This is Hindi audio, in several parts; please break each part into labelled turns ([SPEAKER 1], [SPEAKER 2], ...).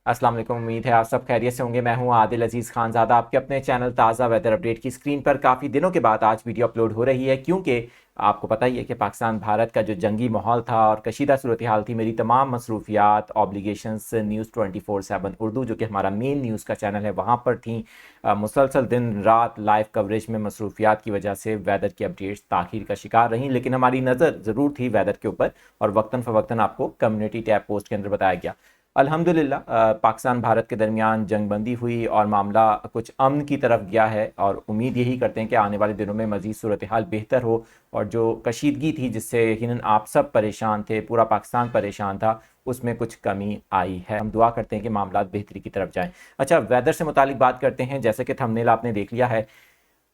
[SPEAKER 1] अस्सलाम वालेकुम। उम्मीद है आप सब खैरियत से होंगे। मैं हूं आदिल अजीज़ खानज़ादा, आपके अपने चैनल ताज़ा वेदर अपडेट की स्क्रीन पर काफ़ी दिनों के बाद आज वीडियो अपलोड हो रही है, क्योंकि आपको पता ही है कि पाकिस्तान भारत का जो जंगी माहौल था और कशीदा सूरत हाल थी, मेरी तमाम मसरूफियात ऑब्लिगेशंस न्यूज़ 24/7 उर्दू जो कि हमारा मेन न्यूज़ का चैनल है वहाँ पर थी। मुसलसल दिन रात लाइव कवरेज में मसरूफियात की वजह से वेदर की अपडेट्स ताख़ीर का शिकार रहीं, लेकिन हमारी नज़र ज़रूर थी वेदर के ऊपर और वक्तन फ़वक्तन आपको कम्युनिटी टैब पोस्ट के अंदर बताया गया। अल्हम्दुलिल्लाह पाकिस्तान भारत के दरमियान जंगबंदी हुई और मामला कुछ अमन की तरफ गया है और उम्मीद यही करते हैं कि आने वाले दिनों में मज़ीद सूरत हाल बेहतर हो और जो कशीदगी थी जिससे यकीनन आप सब परेशान थे, पूरा पाकिस्तान परेशान था, उसमें कुछ कमी आई है। हम दुआ करते हैं कि मामला बेहतरी की तरफ जाएँ। अच्छा, वेदर से मुतालिक बात करते हैं। जैसे कि थंबनेल आपने देख लिया है,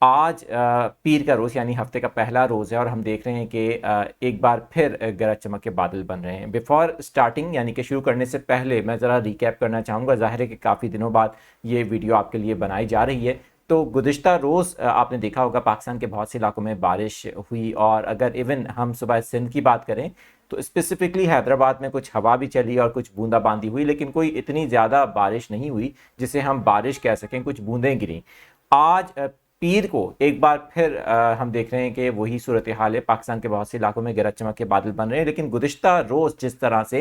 [SPEAKER 1] आज पीर का रोज़ यानी हफ्ते का पहला रोज़ है और हम देख रहे हैं कि एक बार फिर गरज चमक के बादल बन रहे हैं। बिफोर स्टार्टिंग यानी कि शुरू करने से पहले मैं ज़रा रिकैप करना चाहूँगा। ज़ाहिर है कि काफ़ी दिनों बाद ये वीडियो आपके लिए बनाई जा रही है। तो गुज़िश्ता रोज़ आपने देखा होगा पाकिस्तान के बहुत से इलाकों में बारिश हुई और अगर इवन हम सुबह सिंध की बात करें तो स्पेसिफिकली हैदराबाद में कुछ हवा भी चली और कुछ बूंदाबांदी हुई, लेकिन कोई इतनी ज़्यादा बारिश नहीं हुई जिसे हम बारिश कह सकें, कुछ बूंदें गिरी। आज पीर को एक बार फिर हम देख रहे हैं कि वही सूरत हाल है। पाकिस्तान के बहुत से इलाकों में गरज चमक के बादल बन रहे हैं, लेकिन गुज़िश्ता रोज़ जिस तरह से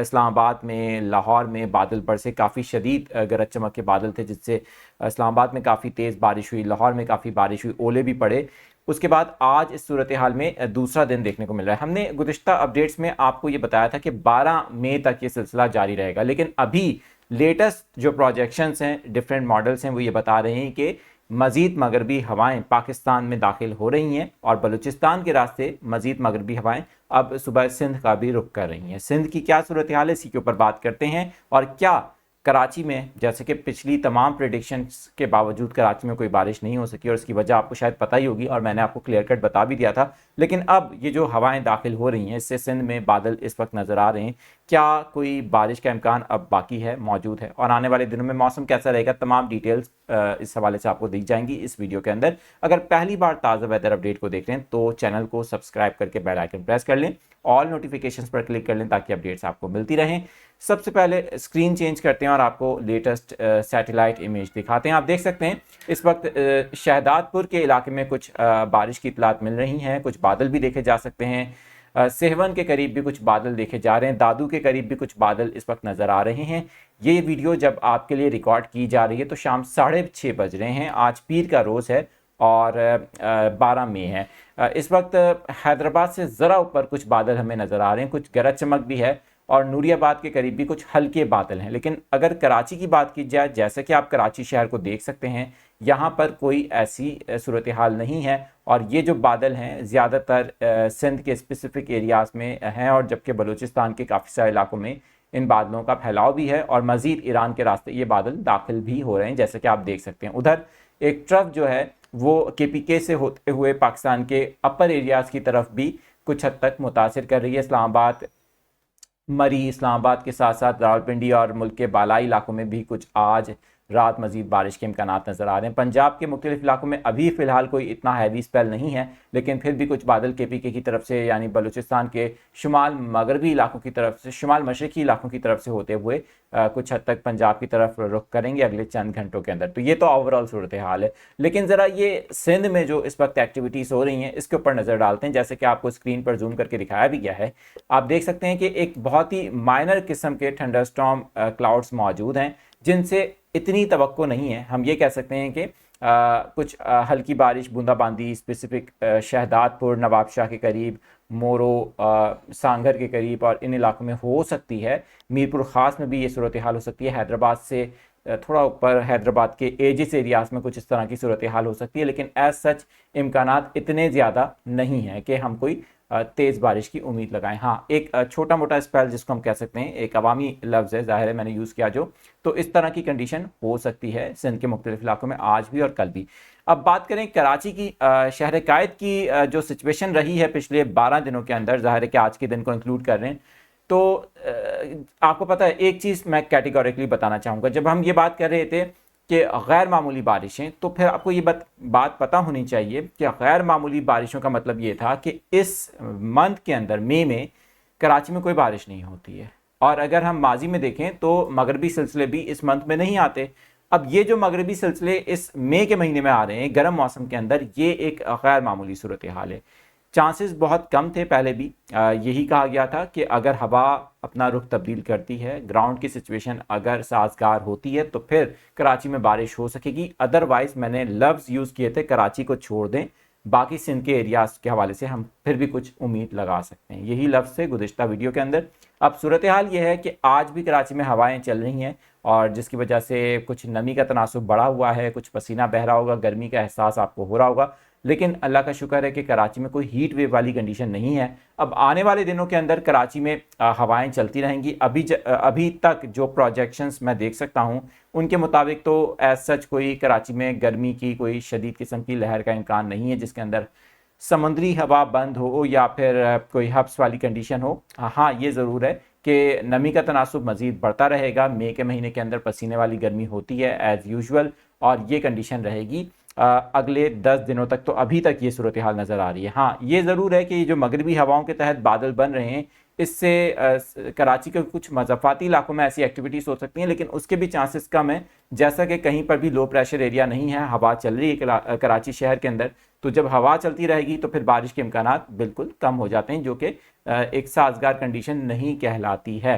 [SPEAKER 1] इस्लामाबाद में, लाहौर में बादल बरसे, काफ़ी शदीद गरज चमक के बादल थे जिससे इस्लामाबाद में काफ़ी तेज़ बारिश हुई, लाहौर में काफ़ी बारिश हुई, ओले भी पड़े। उसके बाद आज इस सूरत हाल में दूसरा दिन देखने को मिल रहा है। हमने गुज़िश्ता अपडेट्स में आपको ये बताया था कि 12 मई तक ये सिलसिला जारी रहेगा, लेकिन अभी लेटेस्ट जो प्रोजेक्शंस हैं, डिफरेंट मॉडल्स हैं, वो ये बता रहे हैं कि मज़ीद मगरबी हवाएं पाकिस्तान में दाखिल हो रही हैं और बलूचिस्तान के रास्ते मज़ीद मगरबी हवाएं अब सुबह सिंध का भी रुख कर रही हैं। सिंध की क्या सूरत हाल है, इसी के ऊपर बात करते हैं। और क्या कराची में, जैसे कि पिछली तमाम प्रेडिक्शंस के बावजूद कराची में कोई बारिश नहीं हो सकी और इसकी वजह आपको शायद पता ही होगी और मैंने आपको क्लियर कट बता भी दिया था, लेकिन अब ये जो हवाएं दाखिल हो रही हैं इससे सिंध में बादल इस वक्त नज़र आ रहे हैं। क्या कोई बारिश का इम्कान अब बाकी है, मौजूद है, और आने वाले दिनों में मौसम कैसा रहेगा, तमाम डिटेल्स इस हवाले से आपको दी जाएंगी इस वीडियो के अंदर। अगर पहली बार ताज़ा वेदर अपडेट को देख रहे हैं तो चैनल को सब्सक्राइब करके बेल आइकन प्रेस कर लें, ऑल नोटिफिकेशंस पर क्लिक कर लें ताकि अपडेट्स आपको मिलती रहें। सबसे पहले स्क्रीन चेंज करते हैं और आपको लेटेस्ट सैटेलाइट इमेज दिखाते हैं। आप देख सकते हैं इस वक्त शहदादपुर के इलाके में कुछ बारिश की इतलात मिल रही हैं, कुछ बादल भी देखे जा सकते हैं। सेहवन के करीब भी कुछ बादल देखे जा रहे हैं, दादू के करीब भी कुछ बादल इस वक्त नज़र आ रहे हैं। ये वीडियो जब आपके लिए रिकॉर्ड की जा रही है तो शाम 6:30 बज रहे हैं। आज पीर का रोज़ है और 12 मई है। इस वक्त हैदराबाद से ज़रा ऊपर कुछ बादल हमें नज़र आ रहे हैं, कुछ गरज चमक भी है और नूरियाबाद के करीब भी कुछ हल्के बादल हैं। लेकिन अगर कराची की बात की जाए, जैसे कि आप कराची शहर को देख सकते हैं, यहाँ पर कोई ऐसी सूरत हाल नहीं है और ये जो बादल हैं ज़्यादातर सिंध के स्पेसिफिक एरियाज़ में हैं और जबकि बलूचिस्तान के काफ़ी सारे इलाकों में इन बादलों का फैलाव भी है और मज़ीद ईरान के रास्ते ये बादल दाखिल भी हो रहे हैं, जैसे कि आप देख सकते हैं। उधर एक ट्रफ जो है वो KPK से होते हुए पाकिस्तान के अपर एरियाज़ की तरफ भी कुछ हद तक मुतासिर कर रही है। इस्लामाबाद, मरी, इस्लामाबाद के साथ साथ रावलपिंडी और मुल्क के बालाई इलाकों में भी कुछ आज रात मजीद बारिश के इम्कानात नज़र आ रहे हैं। पंजाब के मुख्तलिफ इलाकों में अभी फ़िलहाल कोई इतना हैवी स्पेल नहीं है, लेकिन फिर भी कुछ बादल KPK की तरफ से यानी बलूचिस्तान के शुमाल मगरबी इलाकों की तरफ से, शुमाल मशरक़ी इलाकों की तरफ से होते हुए कुछ हद तक पंजाब की तरफ रुख करेंगे अगले चंद घंटों के अंदर। तो ये तो ओवरऑल सूरत हाल है, लेकिन ज़रा ये सिंध में जो इस वक्त एक्टिविटीज़ हो रही हैं इसके ऊपर नज़र डालते हैं। जैसे कि आपको स्क्रीन पर जूम करके दिखाया भी गया है, आप देख सकते हैं कि एक बहुत ही माइनर किस्म के थंडरस्टॉर्म क्लाउड्स मौजूद हैं जिनसे इतनी तवक्को नहीं है। हम ये कह सकते हैं कि कुछ हल्की बारिश, बूंदाबांदी स्पेसिफिक शहदादपुर, नवाबशाह के करीब, मोरो, सांगर के करीब और इन इलाकों में हो सकती है। मीरपुर ख़ास में भी ये सूरत हाल हो सकती है। हैदराबाद से थोड़ा ऊपर हैदराबाद के एजिस एरियाज़ में कुछ इस तरह की सूरत हाल हो सकती है, लेकिन एज सच इम्कानात इतने ज़्यादा नहीं हैं कि हम कोई तेज़ बारिश की उम्मीद लगाएं। हाँ, एक छोटा मोटा स्पेल जिसको हम कह सकते हैं, एक अवामी लफ्ज़ है, ज़ाहिर है मैंने यूज़ किया जो, तो इस तरह की कंडीशन हो सकती है सिंध के मुख्तलिफ इलाकों में आज भी और कल भी। अब बात करें कराची की, शहर कायद की जो सिचुएशन रही है पिछले 12 दिनों के अंदर, ज़ाहिर है कि आज के दिन को इंक्लूड कर रहे हैं, तो आपको पता है एक चीज़ मैं कैटेगोरिकली बताना चाहूँगा। जब हम ये बात कर रहे थे कि गैर मामूली बारिशें, तो फिर आपको ये बात पता होनी चाहिए कि गैर मामूली बारिशों का मतलब ये था कि इस मंथ के अंदर, मई में, कराची में कोई बारिश नहीं होती है और अगर हम माजी में देखें तो मगरबी सिलसिले भी इस मंथ में नहीं आते। अब ये जो मगरबी सिलसिले इस मई के महीने में आ रहे हैं गर्म मौसम के अंदर, ये एक गैर मामूली सूरत हाल है। चांसेस बहुत कम थे, पहले भी यही कहा गया था कि अगर हवा अपना रुख तब्दील करती है, ग्राउंड की सिचुएशन अगर साजगार होती है तो फिर कराची में बारिश हो सकेगी। अदरवाइज मैंने लफ्ज़ यूज़ किए थे कराची को छोड़ दें, बाकी सिंध के एरियाज के हवाले से हम फिर भी कुछ उम्मीद लगा सकते हैं, यही लफ्ज़ थे गुज़िश्ता वीडियो के अंदर। अब सूरत हाल ये है कि आज भी कराची में हवाएं चल रही हैं और जिसकी वजह से कुछ नमी का तनासुब बढ़ा हुआ है, कुछ पसीना बह रहा होगा, गर्मी का एहसास आपको हो रहा होगा, लेकिन अल्लाह का शुक्र है कि कराची में कोई हीट वेव वाली कंडीशन नहीं है। अब आने वाले दिनों के अंदर कराची में हवाएं चलती रहेंगी। अभी तक जो प्रोजेक्शंस मैं देख सकता हूं उनके मुताबिक तो एज सच कोई कराची में गर्मी की कोई शदीद किस्म की लहर का इम्कान नहीं है जिसके अंदर समुद्री हवा बंद हो या फिर कोई हब्स वाली कंडीशन हो। हाँ, ये ज़रूर है कि नमी का तनासुब मज़ीद बढ़ता रहेगा। मई के महीने के अंदर पसीने वाली गर्मी होती है एज़ यूजुअल और ये कंडीशन रहेगी अगले 10 दिनों तक। तो अभी तक ये सूरत हाल नज़र आ रही है। हाँ, ये ज़रूर है कि ये जो मगरबी हवाओं के तहत बादल बन रहे हैं इससे कराची के कुछ मज़ाफ़ाती इलाकों में ऐसी एक्टिविटीज़ हो सकती हैं, लेकिन उसके भी चांसेस कम हैं। जैसा कि कहीं पर भी लो प्रेशर एरिया नहीं है, हवा चल रही है कराची शहर के अंदर, तो जब हवा चलती रहेगी तो फिर बारिश के इम्कानात बिल्कुल कम हो जाते हैं, जो कि एक साजगार कंडीशन नहीं कहलाती है।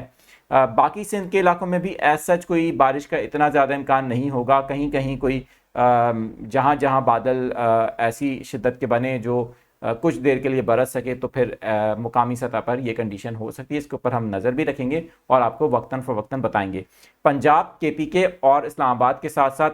[SPEAKER 1] बाकी सिंध के इलाकों में भी एज सच कोई बारिश का इतना ज़्यादा इम्कान नहीं होगा। कहीं कहीं कोई जहाँ जहाँ बादल ऐसी शिद्दत के बने जो कुछ देर के लिए बरस सके तो फिर मुकामी सतह पर यह कंडीशन हो सकती है। इसके ऊपर हम नज़र भी रखेंगे और आपको वक्तन फ़वक्तन बताएंगे। पंजाब, KPK और इस्लामाबाद के साथ साथ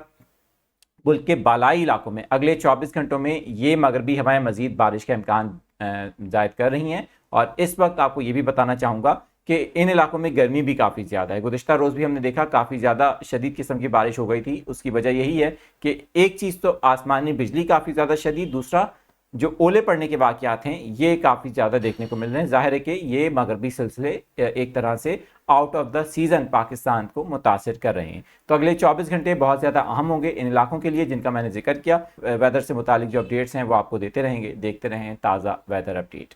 [SPEAKER 1] मुल्क के बालाई इलाकों में अगले 24 घंटों में ये मगरबी हवाएं मज़ीद बारिश का इम्कान जायद कर रही हैं। और इस वक्त आपको ये भी बताना चाहूँगा कि इन इलाकों में गर्मी भी काफ़ी ज़्यादा है। गुज़िश्ता रोज़ भी हमने देखा काफ़ी ज़्यादा शदीद किस्म की बारिश हो गई थी। उसकी वजह यही है कि एक चीज़ तो आसमानी बिजली काफ़ी ज़्यादा शदीद, दूसरा जो ओले पड़ने के वाक़यात हैं ये काफ़ी ज़्यादा देखने को मिल रहे हैं। ज़ाहिर है कि ये मगरबी सिलसिले एक तरह से out of the season Pakistan को मुतासिर कर रहे हैं। तो अगले 24 घंटे बहुत ज़्यादा अहम होंगे इन इलाकों के लिए जिनका मैंने जिक्र किया। वेदर से मुतालिक जो अपडेट्स हैं वो आपको देते रहेंगे। देखते रहें ताज़ा वेदर अपडेट।